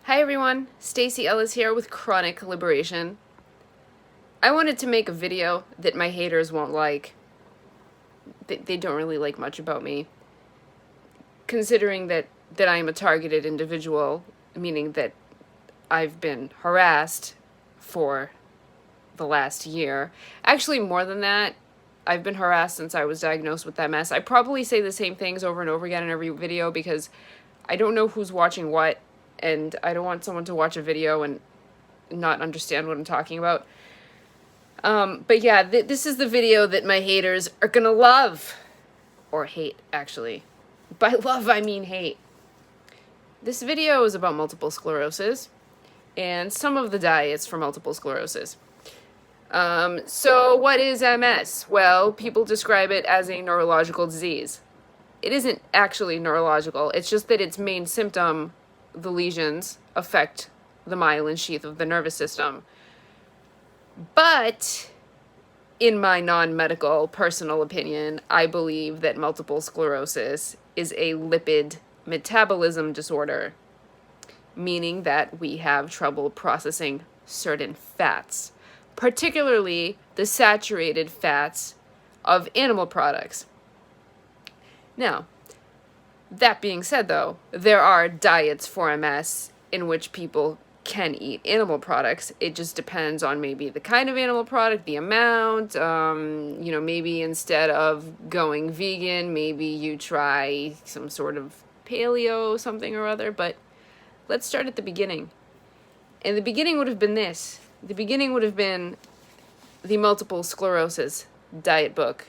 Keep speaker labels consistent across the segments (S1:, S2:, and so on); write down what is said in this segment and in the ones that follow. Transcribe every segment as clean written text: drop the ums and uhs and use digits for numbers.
S1: Hi everyone, Stacey Ellis here with Chronic Liberation. I wanted to make a video that my haters won't like. They don't really like much about me. Considering that I am a targeted individual, meaning that I've been harassed for the last year. Actually, more than that. I've been harassed since I was diagnosed with MS. I probably say the same things over and over again in every video because I don't know who's watching what, and I don't want someone to watch a video and not understand what I'm talking about. But yeah, this is the video that my haters are gonna love. Or hate, actually. By love, I mean hate. This video is about multiple sclerosis and some of the diets for multiple sclerosis. So what is MS? Well, people describe it as a neurological disease. It isn't actually neurological. It's just that its main symptom, the lesions, affect the myelin sheath of the nervous system. But in my non-medical personal opinion, I believe that multiple sclerosis is a lipid metabolism disorder, meaning that we have trouble processing certain fats, particularly the saturated fats of animal products. Now, that being said, though, there are diets for MS in which people can eat animal products. It just depends on maybe the kind of animal product, the amount, maybe instead of going vegan, maybe you try some sort of paleo something or other, but let's start at the beginning. And the beginning would have been this. The beginning would have been the Multiple Sclerosis Diet Book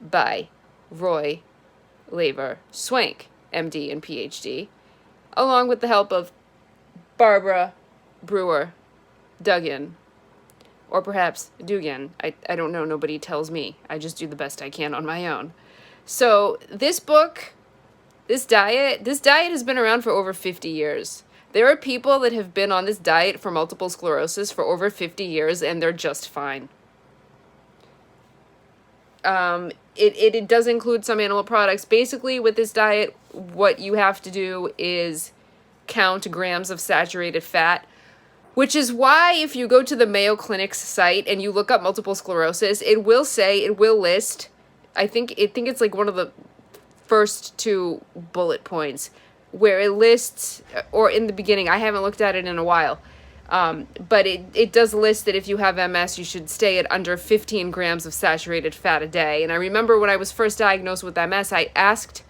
S1: by Roy Laver Swank, MD and PhD, along with the help of Barbara Brewer Duggan, or perhaps Dugan. I don't know, nobody tells me. I just do the best I can on my own. So this book, this diet has been around for over 50 years. There are people that have been on this diet for multiple sclerosis for over 50 years, and they're just fine. It does include some animal products. Basically, with this diet, what you have to do is count grams of saturated fat, which is why if you go to the Mayo Clinic's site and you look up multiple sclerosis, it will list, I think it's like one of the first two bullet points, where it lists, or in the beginning, I haven't looked at it in a while, but it does list that if you have MS, you should stay at under 15 grams of saturated fat a day. And I remember when I was first diagnosed with MS, I asked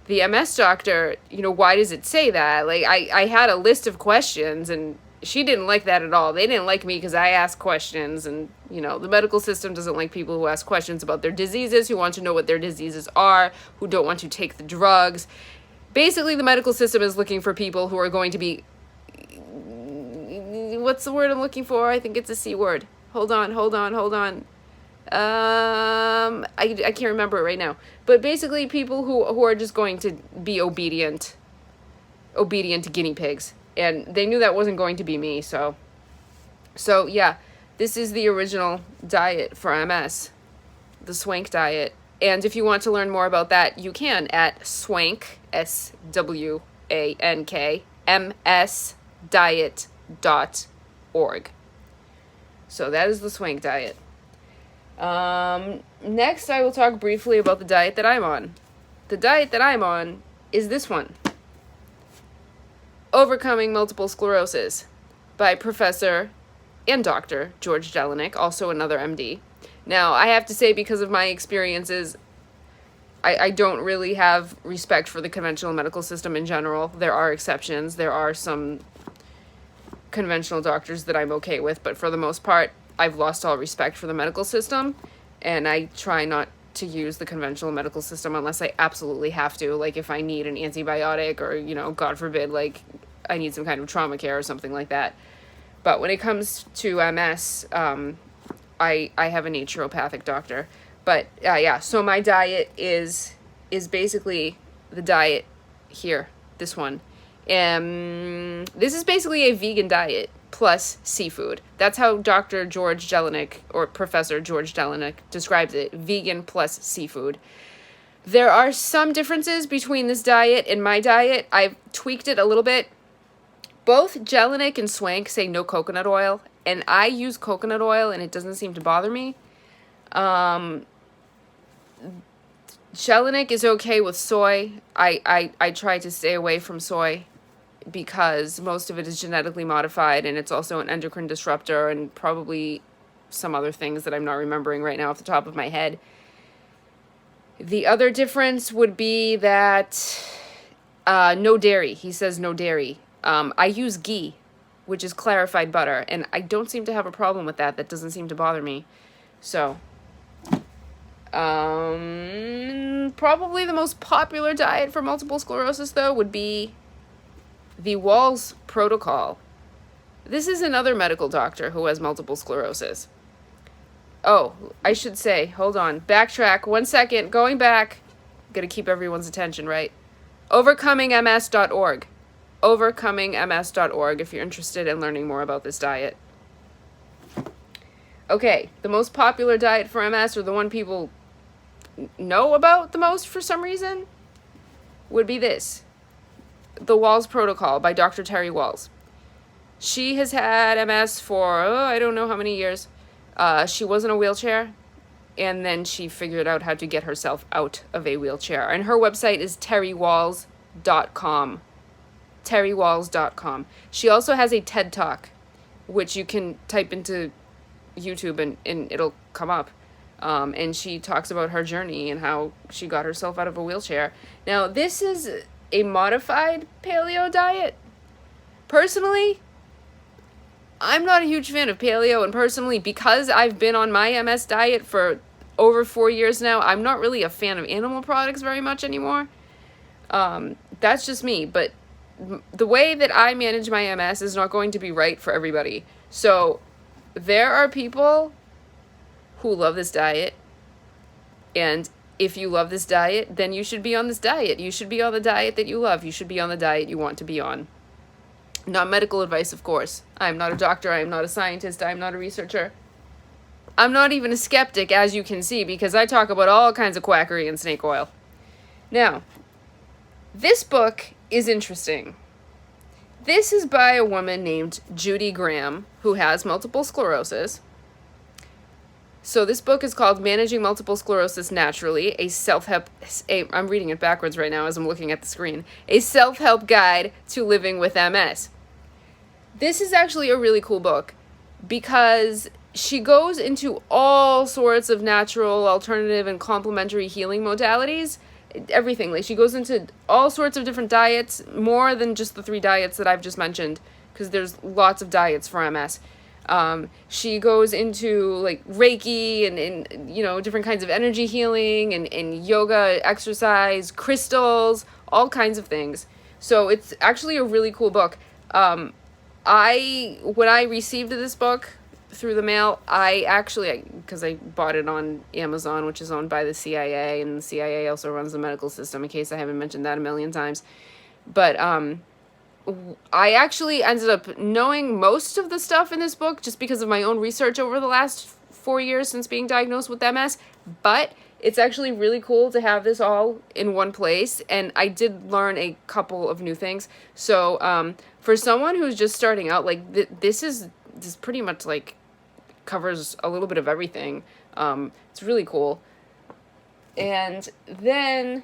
S1: the MS doctor, why does it say that? Like, I had a list of questions, and she didn't like that at all. They didn't like me because I asked questions, and, the medical system doesn't like people who ask questions about their diseases, who want to know what their diseases are, who don't want to take the drugs. Basically, the medical system is looking for people who are going to be... What's the word I'm looking for? I think it's a C word. Hold on. I can't remember it right now. But basically, people who are just going to be obedient guinea pigs. And they knew that wasn't going to be me, so yeah, this is the original diet for MS, the Swank Diet. And if you want to learn more about that, you can at Swank, SWANK, msdiet.org. So that is the Swank Diet. Next, I will talk briefly about the diet that I'm on. The diet that I'm on is this one. Overcoming Multiple Sclerosis by Professor and Dr. George Jelinek, also another MD. Now, I have to say, because of my experiences, I don't really have respect for the conventional medical system in general. There are exceptions. There are some conventional doctors that I'm okay with, but for the most part, I've lost all respect for the medical system, and I try not to use the conventional medical system unless I absolutely have to, like if I need an antibiotic or, God forbid, like I need some kind of trauma care or something like that. But when it comes to MS, I have a naturopathic doctor. But yeah, so my diet is basically the diet here, this one. This is basically a vegan diet plus seafood. That's how Dr. George Jelinek, or Professor George Jelinek, describes it, vegan plus seafood. There are some differences between this diet and my diet. I've tweaked it a little bit. Both Jelinek and Swank say no coconut oil, and I use coconut oil, and it doesn't seem to bother me. Jelinek is okay with soy. I try to stay away from soy because most of it is genetically modified, and it's also an endocrine disruptor and probably some other things that I'm not remembering right now off the top of my head. The other difference would be that no dairy. He says no dairy. I use ghee, which is clarified butter, and I don't seem to have a problem with that. That doesn't seem to bother me. So, probably the most popular diet for multiple sclerosis, though, would be the Wahls protocol. This is another medical doctor who has multiple sclerosis. Oh, I should say, hold on, backtrack 1 second, going back. Gotta keep everyone's attention, right? Overcomingms.org. Overcomingms.org if you're interested in learning more about this diet. Okay, the most popular diet for MS, or the one people know about the most for some reason, would be this. The Wahls Protocol by Dr. Terry Wahls. She has had MS for, I don't know how many years. She was in a wheelchair, and then she figured out how to get herself out of a wheelchair. And her website is terrywalls.com. terrywalls.com. She also has a TED Talk, which you can type into YouTube and it'll come up. And she talks about her journey and how she got herself out of a wheelchair. Now, this is a modified paleo diet. Personally, I'm not a huge fan of paleo, and personally, because I've been on my MS diet for over 4 years now, I'm not really a fan of animal products very much anymore. That's just me, but the way that I manage my MS is not going to be right for everybody. So there are people who love this diet, and if you love this diet, then you should be on this diet. You should be on the diet that you love. You should be on the diet you want to be on. Not medical advice, of course. I'm not a doctor. I am not a scientist. I am not a researcher. I'm not even a skeptic, as you can see, because I talk about all kinds of quackery and snake oil. Now, this book is interesting. This is by a woman named Judy Graham, who has multiple sclerosis. So this book is called Managing Multiple Sclerosis Naturally, I'm reading it backwards right now as I'm looking at the screen, a self-help guide to living with MS. This is actually a really cool book because she goes into all sorts of natural, alternative, and complementary healing modalities. Everything. Like, she goes into all sorts of different diets, more than just the 3 diets that I've just mentioned, because there's lots of diets for MS. She goes into like Reiki and different kinds of energy healing and yoga, exercise, crystals, all kinds of things. So it's actually a really cool book. When I received this book through the mail, because I bought it on Amazon, which is owned by the CIA, and the CIA also runs the medical system, in case I haven't mentioned that a million times. But, I actually ended up knowing most of the stuff in this book just because of my own research over the last 4 years since being diagnosed with MS, but it's actually really cool to have this all in one place, and I did learn a couple of new things. So, for someone who's just starting out, like, this pretty much, like, covers a little bit of everything. It's really cool. And then,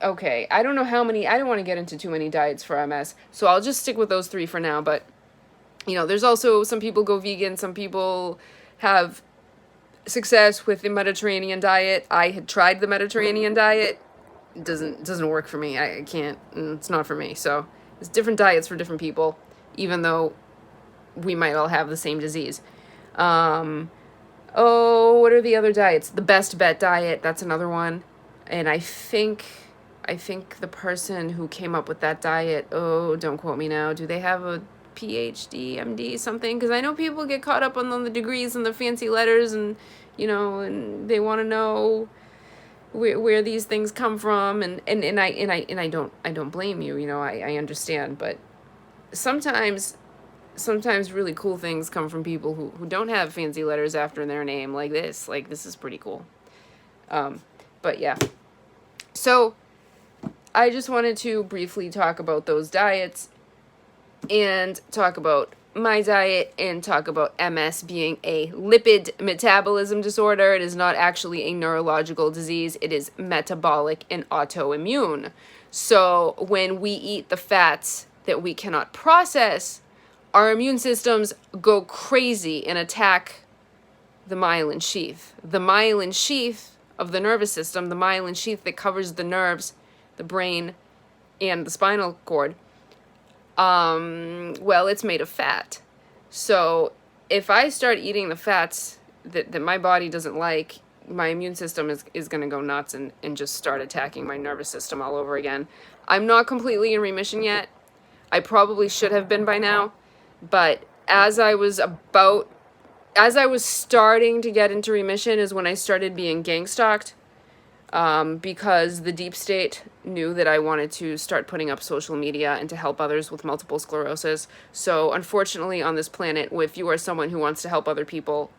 S1: okay, I don't know how many, I don't want to get into too many diets for MS, so I'll just stick with those 3 for now. But, there's also, some people go vegan, some people have success with the Mediterranean diet. I had tried the Mediterranean diet. It doesn't work for me. I can't, it's not for me. So, there's different diets for different people, even though we might all have the same disease. What are the other diets? The Best Bet diet, that's another one. And I think the person who came up with that diet, don't quote me now, do they have a PhD, MD, something? Because I know people get caught up on the degrees and the fancy letters, and, and they want to know where these things come from, and I don't blame you, I understand, but sometimes really cool things come from people who don't have fancy letters after their name, like this is pretty cool. But yeah. So I just wanted to briefly talk about those diets. and talk about my diet and talk about MS being a lipid metabolism disorder. It is not actually a neurological disease. It is metabolic and autoimmune. So when we eat the fats that we cannot process, our immune systems go crazy and attack the myelin sheath. The myelin sheath of the nervous system, the myelin sheath that covers the nerves, the brain, and the spinal cord, well, it's made of fat. So if I start eating the fats that my body doesn't like, my immune system is going to go nuts and just start attacking my nervous system all over again. I'm not completely in remission yet. I probably should have been by now. But as I was starting to get into remission is when I started being gangstalked, because the deep state knew that I wanted to start putting up social media and to help others with multiple sclerosis. So unfortunately on this planet, if you are someone who wants to help other people,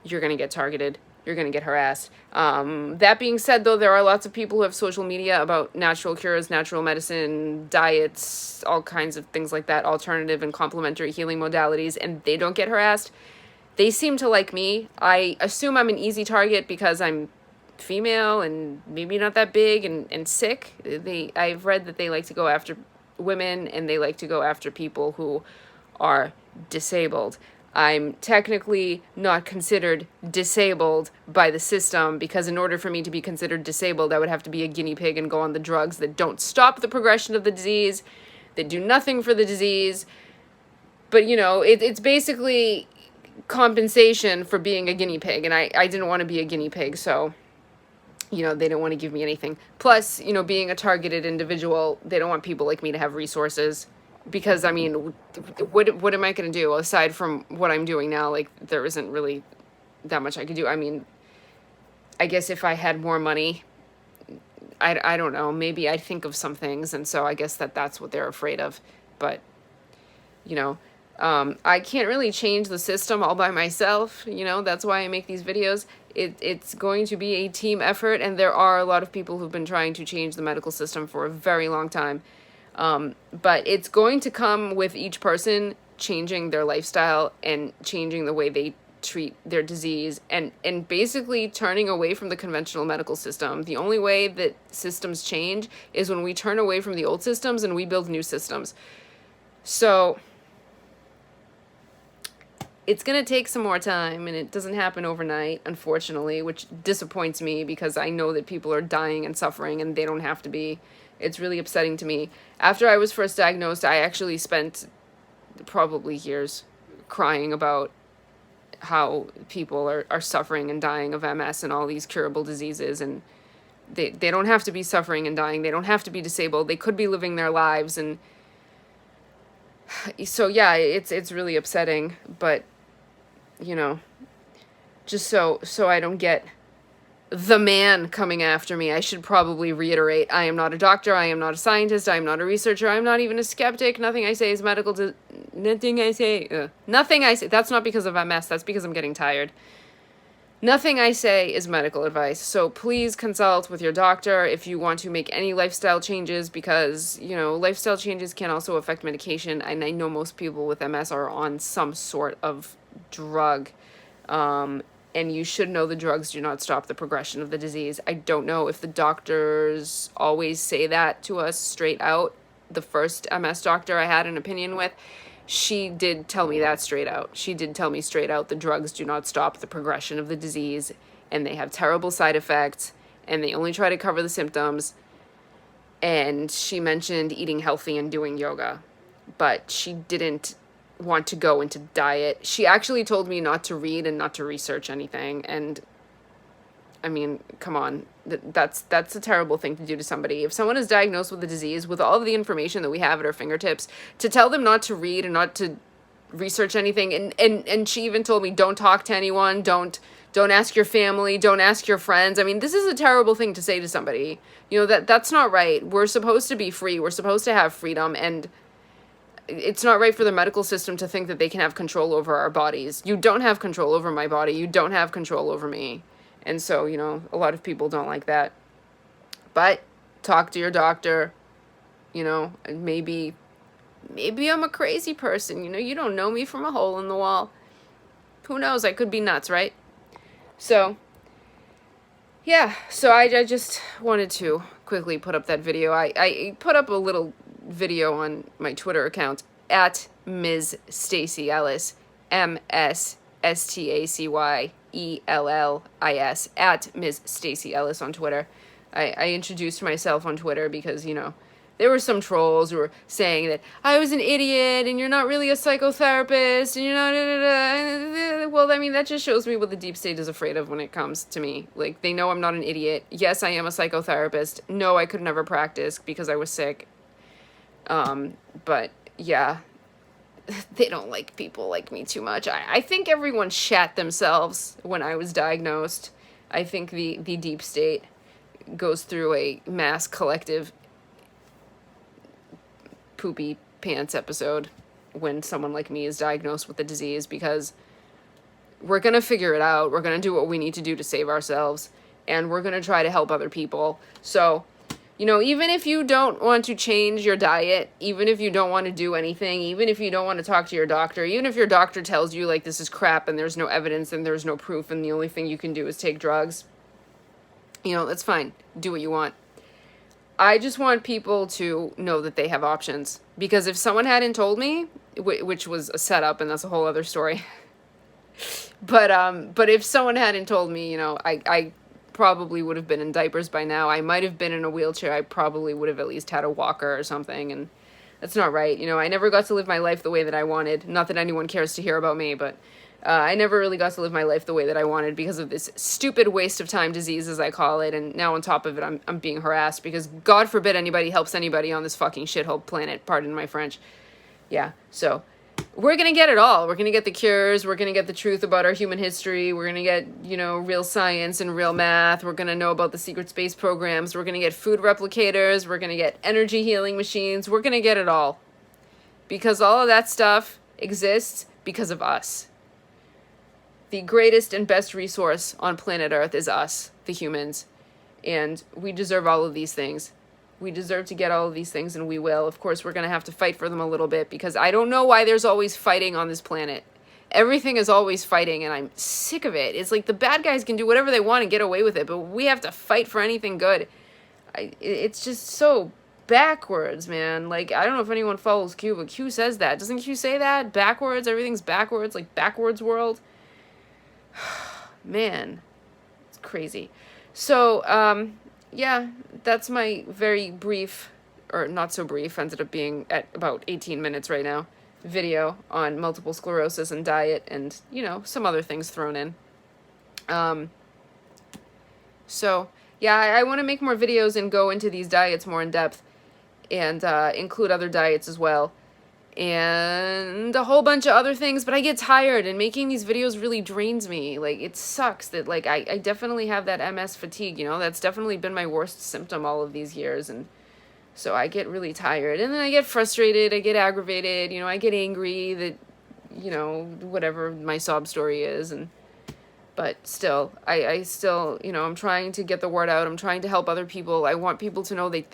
S1: you're going to get targeted. You're going to get harassed. That being said, though, there are lots of people who have social media about natural cures, natural medicine, diets, all kinds of things like that, alternative and complementary healing modalities, and they don't get harassed. They seem to like me. I assume I'm an easy target because I'm female and maybe not that big and sick. I've read that they like to go after women and they like to go after people who are disabled. I'm technically not considered disabled by the system because in order for me to be considered disabled, I would have to be a guinea pig and go on the drugs that don't stop the progression of the disease, that do nothing for the disease. But, you know, it's basically compensation for being a guinea pig, and I didn't want to be a guinea pig, so, you know, they didn't want to give me anything. Plus, you know, being a targeted individual, they don't want people like me to have resources. Because, I mean, what am I going to do aside from what I'm doing now? Like, there isn't really that much I could do. I mean, I guess if I had more money, I don't know, maybe I'd think of some things. And so I guess that's what they're afraid of. But, you know, I can't really change the system all by myself. You know, that's why I make these videos. It's going to be a team effort. And there are a lot of people who've been trying to change the medical system for a very long time. But it's going to come with each person changing their lifestyle and changing the way they treat their disease and basically turning away from the conventional medical system. The only way that systems change is when we turn away from the old systems and we build new systems. So it's going to take some more time and it doesn't happen overnight, unfortunately, which disappoints me because I know that people are dying and suffering and they don't have to be. It's really upsetting to me. After I was first diagnosed, I actually spent probably years crying about how people are suffering and dying of MS and all these curable diseases. And they don't have to be suffering and dying. They don't have to be disabled. They could be living their lives. And so, yeah, it's really upsetting. But, you know, just so I don't get the man coming after me, I should probably reiterate, I am not a doctor, I am not a scientist, I am not a researcher, I'm not even a skeptic, nothing I say is medical, nothing I say, that's not because of MS, that's because I'm getting tired. Nothing I say is medical advice, so please consult with your doctor if you want to make any lifestyle changes, because, you know, lifestyle changes can also affect medication, and I know most people with MS are on some sort of drug, and you should know the drugs do not stop the progression of the disease. I don't know if the doctors always say that to us straight out. The first MS doctor I had an opinion with, she did tell me that straight out. She did tell me straight out the drugs do not stop the progression of the disease, and they have terrible side effects, and they only try to cover the symptoms. And she mentioned eating healthy and doing yoga, but she didn't want to go into diet. She actually told me not to read and not to research anything, and I mean, come on, that's a terrible thing to do to somebody. If someone is diagnosed with a disease, with all of the information that we have at our fingertips, to tell them not to read and not to research anything, and she even told me don't talk to anyone, don't ask your family, don't ask your friends. I mean, this is a terrible thing to say to somebody. You know, that's not right. We're supposed to be free. We're supposed to have freedom, and it's not right for the medical system to think that they can have control over our bodies. You don't have control over my body. You don't have control over me. And so, you know, a lot of people don't like that. But talk to your doctor, you know, and maybe Maybe I'm a crazy person, you don't know me from a hole in the wall. Who knows, I could be nuts, right? So, yeah, so I just wanted to quickly put up that video. I put up a little video on my Twitter account, at Ms. Stacey Ellis, MSSTACYELLIS, at Ms. Stacey Ellis on Twitter. I introduced myself on Twitter because, there were some trolls who were saying that I was an idiot and you're not really a psychotherapist and you're not. Well, I mean, that just shows me what the deep state is afraid of when it comes to me. Like, they know I'm not an idiot. Yes, I am a psychotherapist. No, I could never practice because I was sick. But yeah, they don't like people like me too much. I think everyone shat themselves when I was diagnosed. I think the deep state goes through a mass collective poopy pants episode when someone like me is diagnosed with the disease, because we're going to figure it out. We're going to do what we need to do to save ourselves, and we're going to try to help other people. So, even if you don't want to change your diet, even if you don't want to do anything, even if you don't want to talk to your doctor, even if your doctor tells you, like, this is crap and there's no evidence and there's no proof and the only thing you can do is take drugs, that's fine. Do what you want. I just want people to know that they have options. Because if someone hadn't told me, which was a setup, and that's a whole other story. but if someone hadn't told me, I probably would have been in diapers by now. I might have been in a wheelchair. I probably would have at least had a walker or something. And that's not right. I never got to live my life the way that I wanted. Not that anyone cares to hear about me, but I never really got to live my life the way that I wanted because of this stupid waste of time disease, as I call it. And now on top of it, I'm being harassed because God forbid anybody helps anybody on this fucking shithole planet. Pardon my French. Yeah, so we're going to get it all. We're going to get the cures. We're going to get the truth about our human history. We're going to get, real science and real math. We're going to know about the secret space programs. We're going to get food replicators. We're going to get energy healing machines. We're going to get it all. Because all of that stuff exists because of us. The greatest and best resource on planet Earth is us, the humans. And we deserve all of these things. We deserve to get all of these things, and we will. Of course, we're going to have to fight for them a little bit, because I don't know why there's always fighting on this planet. Everything is always fighting, and I'm sick of it. It's like the bad guys can do whatever they want and get away with it, but we have to fight for anything good. It's just so backwards, man. Like, I don't know if anyone follows Q, but Q says that. Doesn't Q say that? Backwards? Everything's backwards? Like, backwards world? Man, it's crazy. So, yeah, that's my very brief, or not so brief, ended up being at about 18 minutes right now, video on multiple sclerosis and diet and, some other things thrown in. So, yeah, I want to make more videos and go into these diets more in depth and include other diets as well. And a whole bunch of other things, but I get tired, and making these videos really drains me. Like, it sucks that, like, I definitely have that MS fatigue, that's definitely been my worst symptom all of these years, and so I get really tired, and then I get frustrated, I get aggravated, I get angry that, whatever my sob story is, but still, I still, I'm trying to get the word out, I'm trying to help other people. I want people to know they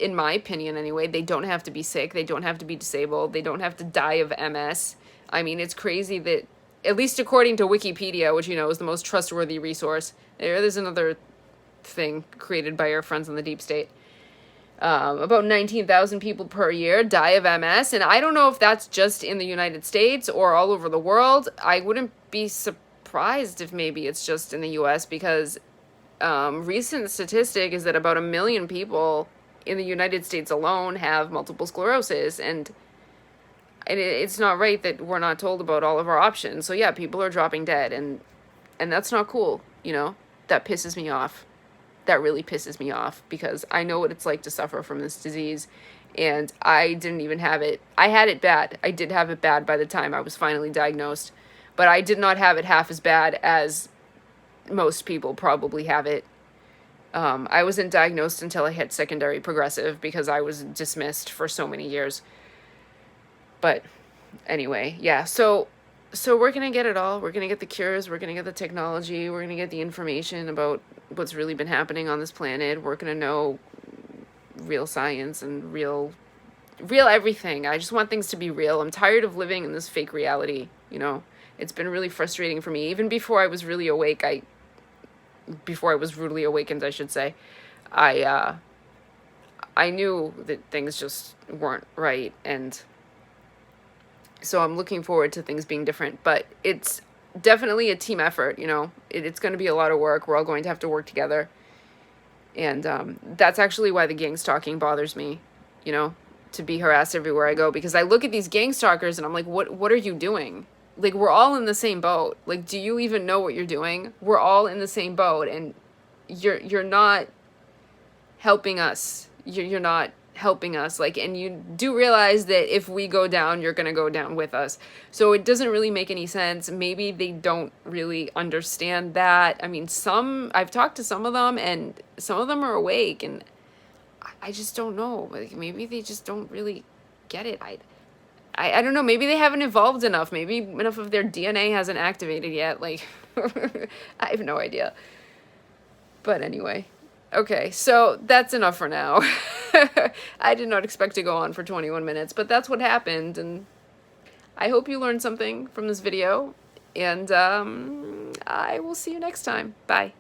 S1: in my opinion anyway, they don't have to be sick, they don't have to be disabled, they don't have to die of MS. I mean, it's crazy that, at least according to Wikipedia, which is the most trustworthy resource, there's another thing created by our friends in the deep state, about 19,000 people per year die of MS, and I don't know if that's just in the United States or all over the world. I wouldn't be surprised if maybe it's just in the US, because recent statistic is that about 1 million people in the United States alone have multiple sclerosis, and it's not right that we're not told about all of our options. So yeah, people are dropping dead, and that's not cool, that pisses me off. That really pisses me off, because I know what it's like to suffer from this disease, and I didn't even have it. I had it bad. I did have it bad by the time I was finally diagnosed, but I did not have it half as bad as most people probably have it. I wasn't diagnosed until I had secondary progressive, because I was dismissed for so many years. But anyway, yeah, so we're going to get it all. We're going to get the cures. We're going to get the technology. We're going to get the information about what's really been happening on this planet. We're going to know real science and real real everything. I just want things to be real. I'm tired of living in this fake reality, you know? It's been really frustrating for me. Even before I was really awake, before I was rudely awakened, I should say, I knew that things just weren't right, and so I'm looking forward to things being different, but it's definitely a team effort, you know? It's going to be a lot of work. We're all going to have to work together, and that's actually why the gang stalking bothers me, you know, to be harassed everywhere I go, because I look at these gang stalkers and I'm like, what are you doing? Like, we're all in the same boat. Like, do you even know what you're doing? We're all in the same boat, and you're not helping us. You're not helping us. Like, and you do realize that if we go down, you're gonna go down with us. So it doesn't really make any sense. Maybe they don't really understand that. I mean, I've talked to some of them, and some of them are awake, and I just don't know. Like, maybe they just don't really get it. I don't know. Maybe they haven't evolved enough. Maybe enough of their DNA hasn't activated yet. Like, I have no idea. But anyway. Okay, so that's enough for now. I did not expect to go on for 21 minutes, but that's what happened, and I hope you learned something from this video, and I will see you next time. Bye.